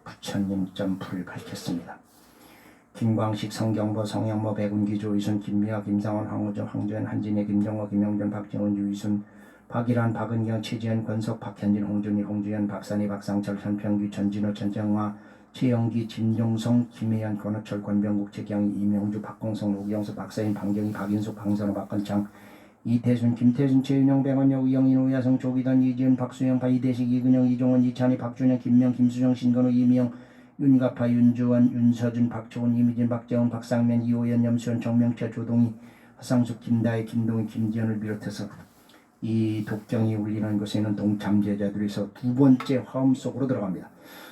부처님 점프를 밝혔습니다. 김광식, 성경보, 성영모, 백운기, 조이순, 김미화, 김상원, 황우조, 황조연, 한진혜, 김정호, 김영준, 박정훈, 유이순, 박일환, 박은경, 최지현, 권석, 박현진, 홍준희, 홍주현, 박산희, 박상철, 현평규, 전진호, 전정화, 최영기, 진종성, 김혜연, 권호철, 권병국, 최경희, 이명주, 박공성, 오경수, 박사인, 방경희, 박인숙, 방선호, 박건창, 이태순, 김태순, 최윤영, 백원여, 우영인, 오야성, 조기단, 이지은, 박수영, 이대식, 이근영, 이종원, 이찬희, 박준영, 김명, 김수정, 신건우, 이미영, 윤가파, 윤주원, 윤서준, 박초원, 이미진, 박재원, 박상면, 이호연, 염수연, 정명채, 조동희, 하상숙, 김다혜, 김동희, 김지연을 비롯해서 이 독경이 울리는 곳에는 동참제자들에서 두 번째 화음 속으로 들어갑니다.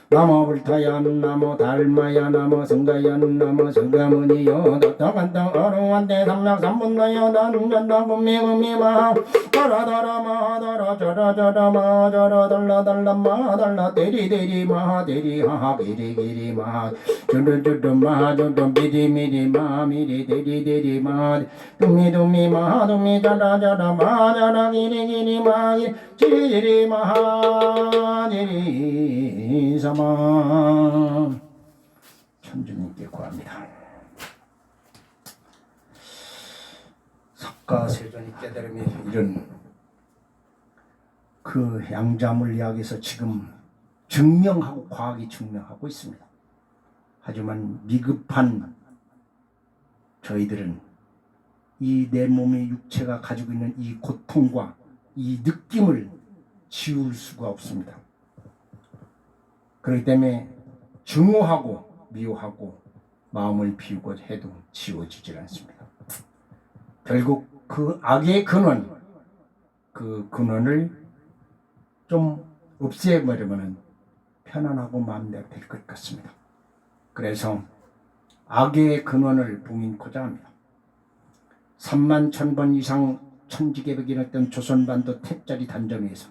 나모 불타야는 나모 달마야 나모 성가야는 나모 성가문이여 덕덕한덕 어루한대 삼락 삼분나여 난전다 금미금미마 달아달아마 달아 저라저라마 저라 달라달라마 달라 대리대리마 대리하하 비리기리마 주르주르마 주르 미리미리마 미리대리대리마 두미두미마 두미 자라자라마 자라 기리기리마 지리리마 지리사마 천주님께 구합니다. 석가세존이 깨달음이 이런 그 양자물리학에서 지금 증명하고 과학이 증명하고 있습니다. 하지만 미급한 저희들은 이 내 몸의 육체가 가지고 있는 이 고통과 이 느낌을 지울 수가 없습니다. 그렇기 때문에 증오하고 미워하고 마음을 비우고 해도 지워지질 않습니다. 결국 그 악의 근원, 그 근원을 좀 없애버리면 편안하고 마음대로 될 것 같습니다. 그래서 악의 근원을 봉인코자 합니다. 3만 1000번 이상 천지개벽이 났던 조선반도 택자리 단전위에서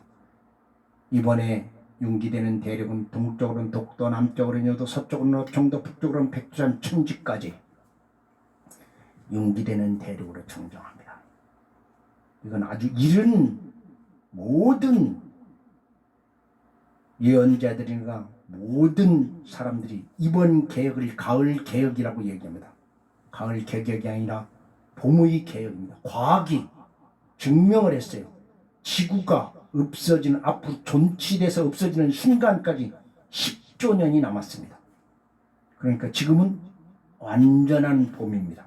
이번에 융기되는 대륙은 동쪽으로는 독도, 남쪽으로는 여도, 서쪽으로는 어청도, 북쪽으로는 백두산, 천지까지 융기되는 대륙으로 정정합니다. 이건 아주 이른 모든 예언자들이나 모든 사람들이 이번 개혁을 가을 개혁이라고 얘기합니다. 가을 개혁이 아니라 봄의 개혁입니다. 과학이 증명을 했어요. 지구가 없어지는, 앞으로 존치돼서 없어지는 순간까지 10조 년이 남았습니다. 그러니까 지금은 완전한 봄입니다.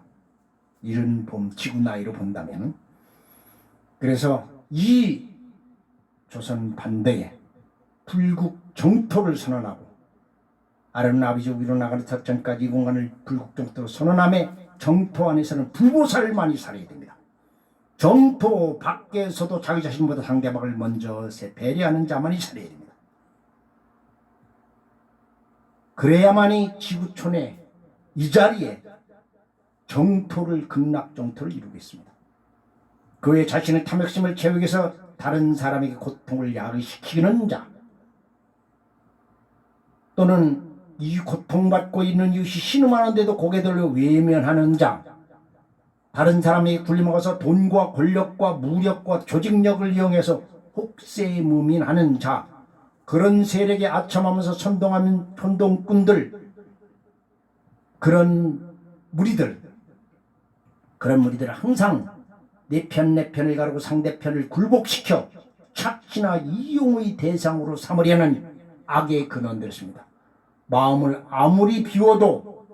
이른 봄, 지구 나이로 본다면. 그래서 이 조선 반대에 불국 정토를 선언하고 아름나비조 위로 나가는 작전까지 이 공간을 불국 정토로 선언함에 정토 안에서는 불보살을 많이 살아야 됩니다. 정토 밖에서도 자기 자신보다 상대방을 먼저 배려하는 자만이 살아야 됩니다. 그래야만이 지구촌에 이 자리에 정토를 극락정토를 이루겠습니다. 그 외 자신의 탐욕심을 채우기 위해서 다른 사람에게 고통을 야기시키는 자, 또는 이 고통받고 있는 이웃이 신음하는데도 고개 들려 외면하는 자, 다른 사람에게 굴림먹어서 돈과 권력과 무력과 조직력을 이용해서 혹세무민하는 자, 그런 세력에 아첨하면서 선동하는 선동꾼들, 그런 무리들은 항상 내 편을 가르고 상대편을 굴복시켜 착취나 이용의 대상으로 삼으려는 악의 근원들입니다. 마음을 아무리 비워도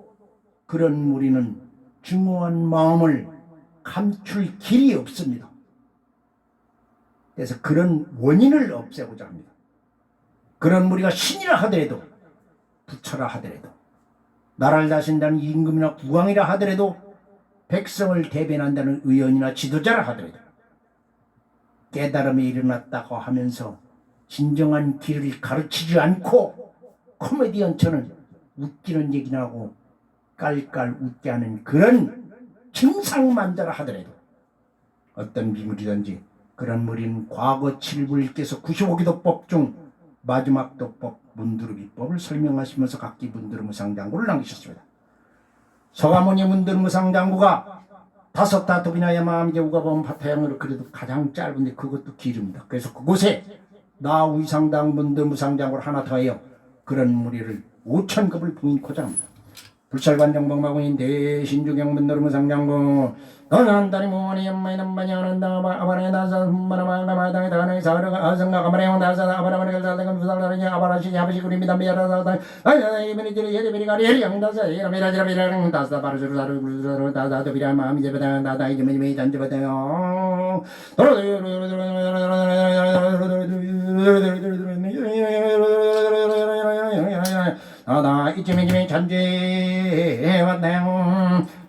그런 무리는 증오한 마음을 감출 길이 없습니다. 그래서 그런 원인을 없애고자 합니다. 그런 무리가 신이라 하더라도, 부처라 하더라도, 나라를 다신다는 임금이나 국왕이라 하더라도, 백성을 대변한다는 의원이나 지도자라 하더라도 깨달음이 일어났다고 하면서 진정한 길을 가르치지 않고 코미디언처럼 웃기는 얘기나 하고 깔깔 웃게 하는 그런 증상만자라 하더라도, 어떤 비물이든지 그런 무리는 과거 7불께서 95기도법 중 마지막 도법 문두르비법을 설명하시면서 각기 문두르무상장구를 남기셨습니다. 서가모니 문두르무상장구가 5다톱이나 마음이게 우가보면 파타양으로 그래도 가장 짧은데 그것도 길입니다. 그래서 그곳에 나우이상당 문두르무상장구를 하나 더해요. 그런 무리를 5,000급을 봉인코자 합니다. 불찰관정봉마군인 대신주경 문두르무상장구 너는 다리 모니 엄마이 남바니 하는다 아바라에 나서 마라마가 마당에 다가는 사르가 아성가 가마레용 다사 아바라마를 살다가 부살다니 아바라시 아버지 그림이다 미야라다 아이 이번에들이 예리비리가 예리양다사 예라미라지라비랑 다사 바르주르다르 구르르 다다도 비라 마음이 제베다 다다 이제메이 잔제베다요 아나 이제메이 잔제왔네요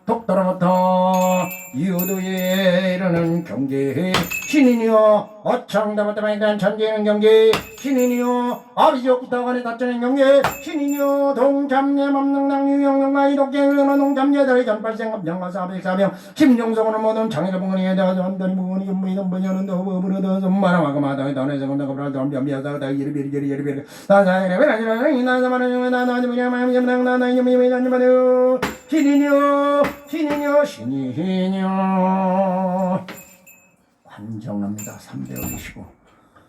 독도로부터 유도에 이르는 경계 신인이여 어창다마다마이간 천재는 경계 신인이여 아비지옥부터간에 닫자는 경계 신인이여 동참례 맘능당 유영영마이 독재의료는 동참례들의 전발생업 영가사백사병 심정성으로 모든 장애를 부근이에 대하여 한다리 부근이 연무이던 번여는 더 버브르더 전마라마가 마당에 단에서 건너가 브랄 덤비야다 예리베리 다사이레베라지라니 나사마는 나나지무냐 마음이점당 나나이점이 잔지마려 신인이여 환정합니다. 300원이시고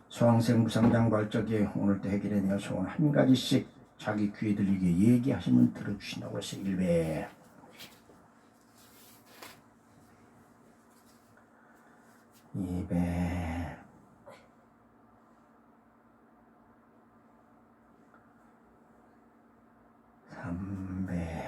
수왕생 무상장발적에 오늘도 해결해 내어 소원 한 가지씩 자기 귀에 들리게 얘기하시면 들어주신다고 해서 1배 2배 3배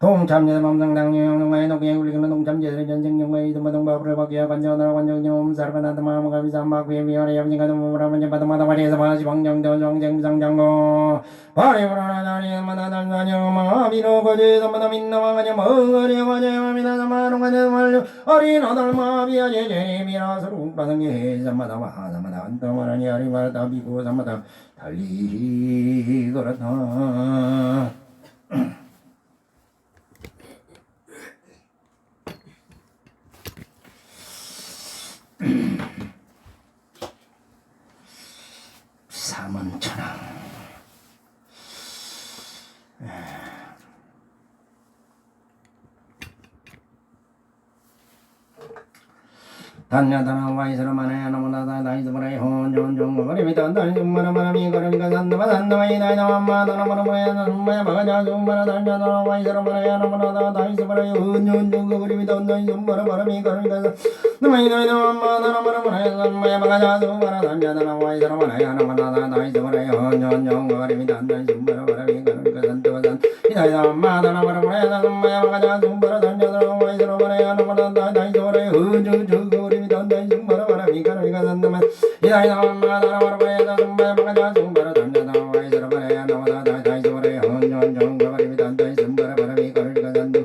동참제 맘상당유영영과의 녹에 울리는 동참제들의 전쟁영과의 이동바동바브를 바뀌어 관정하라 관정용 사르가나다 마음과 비상마구의 미원의 염진가도 무라만제 바다마다 마리에서 마시 방정도 정쟁무상장고 바리브라나다니 마나달나냐 마비로거제 담마다 민나와가냐 마으가냐 마냐 마미나다 마롱가냐 말려 아리나달 마비아제 제미라서로 웅바당게 잠마다 마하다마다 안다마라니 아리마다 비고 잠마다 달리 걸었다 사문천왕 단야다나 와이스라마네 나무나다 나이스브라이 혼존종거리미다 단중마라마라미 거리미가 산다마산다마이 나이나마마다나마라마야 나마야 바가자중마라 단야다나 와이스라마네 나무나다 나이스브라이 혼존종거리미다 나이스마라마라미 거리미가 나마이 나이나마마다나마라마야 나마야 바가자중마라 단야다나 와이스라마네 나무나다 나이스브라이 혼존종거리미다 나이스마라마라미 거리미가 산다마산 이나이나마마다나마라마야 나마야 바가자중마라 단야다나 와이스라마네 나무나다 나이스브라이 혼존종거리 단단히 바라바라미 가르가 산다만 이다이나마다라바라바야 단바야 바가자 중바라 단다나 와이스라바야 나마다 다이스바라야 헌전정가바리미 단단히 바라바라미 가르가 산다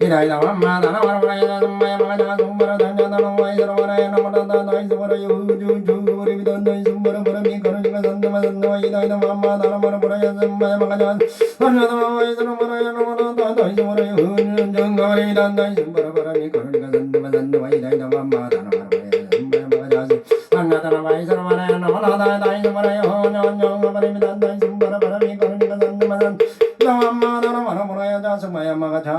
이다이나마다라바라바야 단바야 바가자 중바라 단다나 와이스라바야 나마다 다이스바라야 헌전정가바리미 단단히 너희 숨바라바람이 거느니가 산다마 산다마 이다이다 맘마 나라마라 보라야 산마야 마가잔 산나다마 이스라마라야 나마라 다이 숨바라야 흔정가마리 단다이 숨바라바람이 거느니가 산다마 산다마 이다이다 맘마 나라마라 보라야 산마야 마가잔 산나다마 이스라마라야 나마라 다이 숨바라야 흔정가마리 단다이 숨바라바람이 거느니가 산다마 산다마 맘마 나라마라 보라야 자스마야 마가잔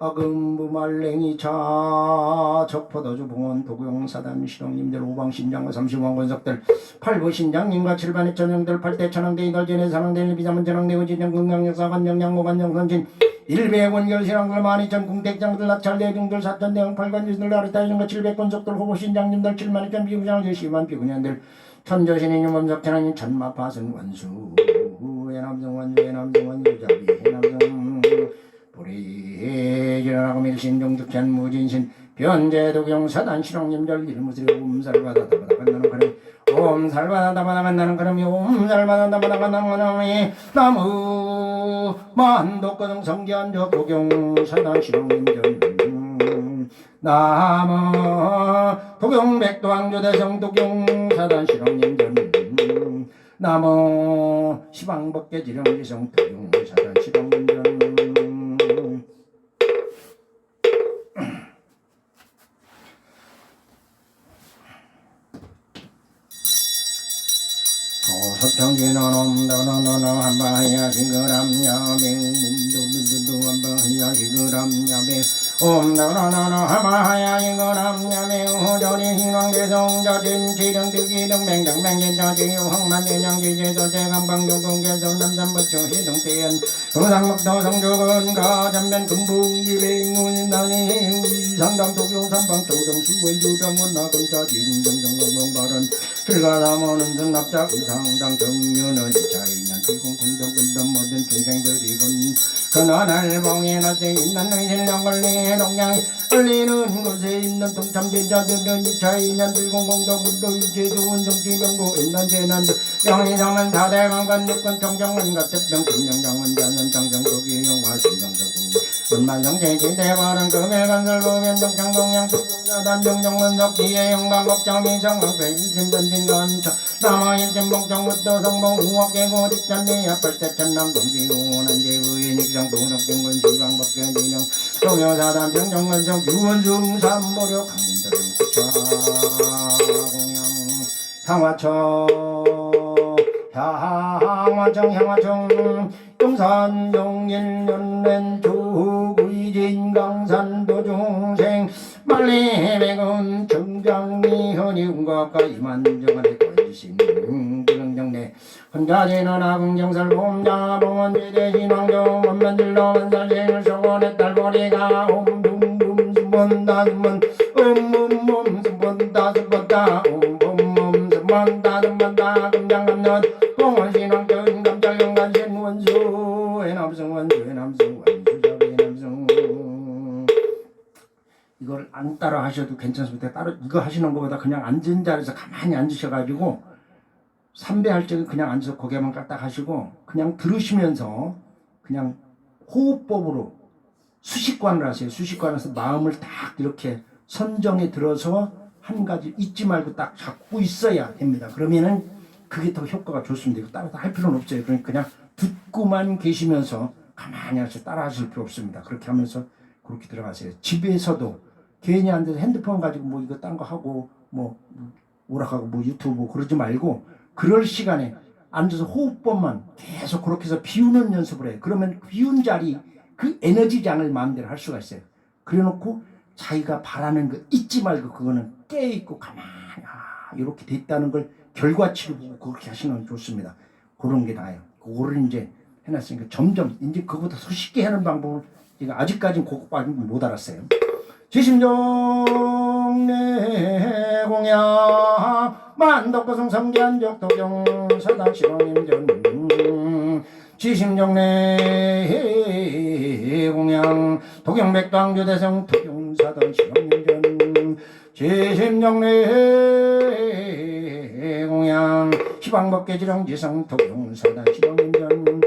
아금부 말랭이 차 적포도주 봉원 도구용사단 실령님들 오방신장과 삼시왕 권석들 팔부신장님과 칠반의 전형들 팔대 천왕대 이달전의 사랑대 비자문 전왕대 의지정 금강역사 관정양 모관정 선진 일백원결 신앙들 만이천 궁택장들 낙찰대중들 사천대왕 팔관주들 아리타이정과 칠백권석들 호보신장님들 칠만이천 비구장을 열심한 비구년들 천조신의 유범석천하님 천마파선 원수 해남성 원주 해남성 원주자비 해남성 보리지라고 밀신종득찬 무진신 변제도경 사단 실용님들 일무스리 옴살바다 다바다 간다는 그럼 옴살바다 다바다 간다는 그럼이 옴살바다 다바다 간다는 그럼이 나무 만독거등 성기한적 도경 사단 실용님들 나무 도경 백도왕조대성 도경 사단 실용님들 나무 시방법계 지령지성 도경 사단 실용님들 서청진은 옴다노노노 한바야 시그람야맹 뭉두두두 한바야 시그람야맹 옴다노노노 한바야 시그람야맹 호전이 신왕대성자진 지령득기등 맹정맹진자지유 황만대장지제도제강방조공개선 남산부처 희동대연 도상목도 성조건가 전면 금붕지백문나니 상담도교 삼방초정수월주정원 나금자지금 정정건공발은 필가다모는 등납자 의상당 정면의 자인연 불공공덕근덕 모든 중생들이군 근원할봉에 낮에 있는 의실령걸리 동양이 흘리는 곳에 있는 동참진자들은 이차인연 불공공덕 문도 일제좋은 정치병고 있는 재난들 영희성은 다대강관 육군 정정은 같은 병금명장은 자는 정정국이 영화신정적우 군만성제지대발은 금일간설로 면정창동양 수국사단 정정문석 지혜 영광곡장민성왕 백일진전진관처 남아일진봉정무도 성봉 우악계고 뒷잔리 앞벌대천남 금지우원한제의인 익성도덕경군 시방법계진영 동여사단 병정문석 유원중삼보력 강민들은 수차공양 향화청 용산 용일연랜 주구이진 강산 도중생 말리백은 정장미 헌이운과가 이만정한의 권신 기능정내 혼자지는 아궁정설 봄자봉원 제대신왕정 원만들러 원살생을 서원의 딸머리가 옴둠둠 숨번다 숨번 음음음 숨번다 숨번다 옴옴음 숨번다 숨번다 금장감년 봉원신왕정 감찰영간신 원수 해남성 원수 해남성 원수자비 해남성 이걸 안 따라 하셔도 괜찮습니다. 따로 이거 하시는 것보다 그냥 앉은 자리에서 가만히 앉으셔가지고 삼배할 적은 그냥 앉아서 고개만 까딱 하시고 그냥 들으시면서 그냥 호흡법으로 수식관을 하세요. 수식관에서 마음을 딱 이렇게 선정에 들어서 한 가지 잊지 말고 딱 잡고 있어야 됩니다. 그러면은 그게 더 효과가 좋습니다. 이거 따로 할 필요는 없어요. 그러니까 그냥 듣고만 계시면서 가만히 하셔서 따라 하실 필요 없습니다. 그렇게 하면서 그렇게 들어가세요. 집에서도 괜히 앉아서 핸드폰 가지고 뭐 이거 딴 거 하고 뭐 오락하고 뭐 유튜브 그러지 말고 그럴 시간에 앉아서 호흡법만 계속 그렇게 해서 비우는 연습을 해요. 그러면 비운 자리 그 에너지장을 마음대로 할 수가 있어요. 그래 놓고 자기가 바라는 거 잊지 말고 그거는 깨있고 가만히 이렇게 돼 있다는 걸 결과치를 보고 그렇게 하시면 좋습니다. 그런 게 나아요. 그거를 이제 해놨으니까 점점 이제 그거보다 쉽게 하는 방법을 제가 아직까지는 그것까지 못 알았어요. 지심정 내공양 만덕거성 성기한적 도경 사단 실왕임전 지심정 내공양 도경백당조대성 도경 사단 실왕임전 지심정 내공양 시방법계지령지성 도경 사단 실왕임전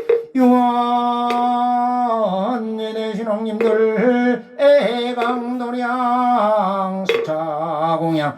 유언예대 신앙님들 애강도량 수차공양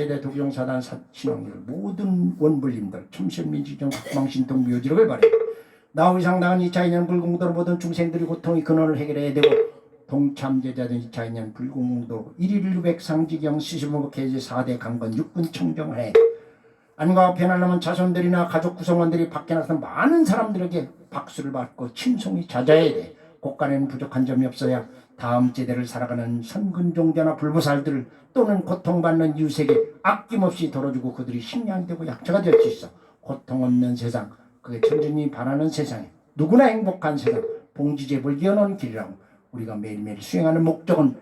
제대 독영사단 신앙들 모든 원불림들 첨실민주정 국방신통 묘지력을 발휘 나우 상당한 2차 인연 불공도로 모든 중생들이 고통의 근원을 해결해야 되고 동참제자든 2차 인연 불공도 1.1600 상지경 수시무법 개제 4대 강건 육군 청정을 해 안과 편안하면 자손들이나 가족 구성원들이 밖에 나서 많은 사람들에게 박수를 받고 칭송이 잦아야 돼. 곳간에는 부족한 점이 없어야 다음 제대를 살아가는 선근종자나 불보살들 또는 고통받는 이웃에게 아낌없이 돌아주고 그들이 식량이 되고 약자가 될 수 있어. 고통 없는 세상, 그게 천주님이 바라는 세상에 누구나 행복한 세상, 봉지제불 이어놓은 길이라고. 우리가 매일매일 수행하는 목적은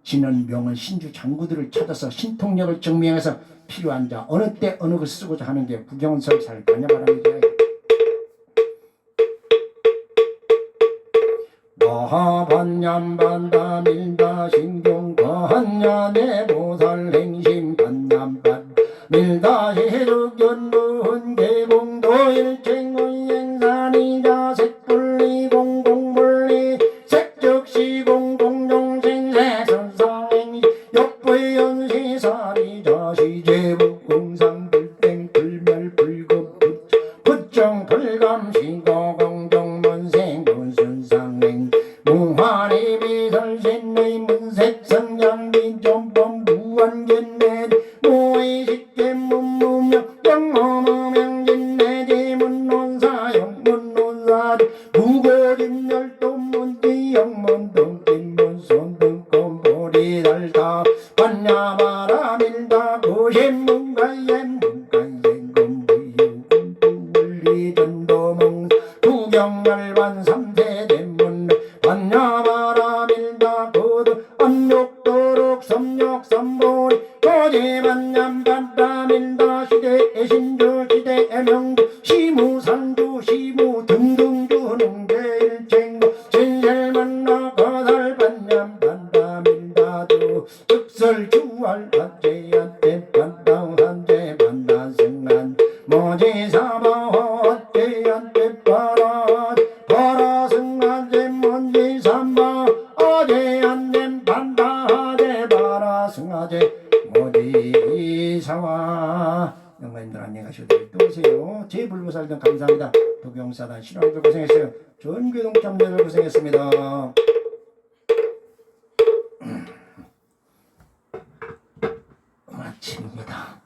진원, 명언, 신주, 장구들을 찾아서 신통력을 증명해서 필요한 자 어느 때 어느 것을 쓰고자 하는 게 부경설사를 반영하라는 거야. 마하반냠반다 밀다 신경 거한냐 내보살 행심 반냠반 밀다 해륙연무훈 개공도 일체의 행산이자 색분리 공공분리 색적시 공공종생세 선상행시 역부의 연시사리 자시제부 공상 불땡 불멸 불급 부정 불감 시거 공정문세 시무상조 시무 등등 주는 제일쟁고 진실 만나 거달 반냠 반담일다주 득설주할 한제한테 반당한제 반단승난 모지사마 헛제한테 바라승한제 먼지삼바 어제한냄 반다하제 바라승하제 모지사와 영가님들 안녕하시고 또 오세요. 제불보살등 감사합니다. 도경사단 신앙들 고생했어요. 전교동참들 고생했습니다. 마칩니다.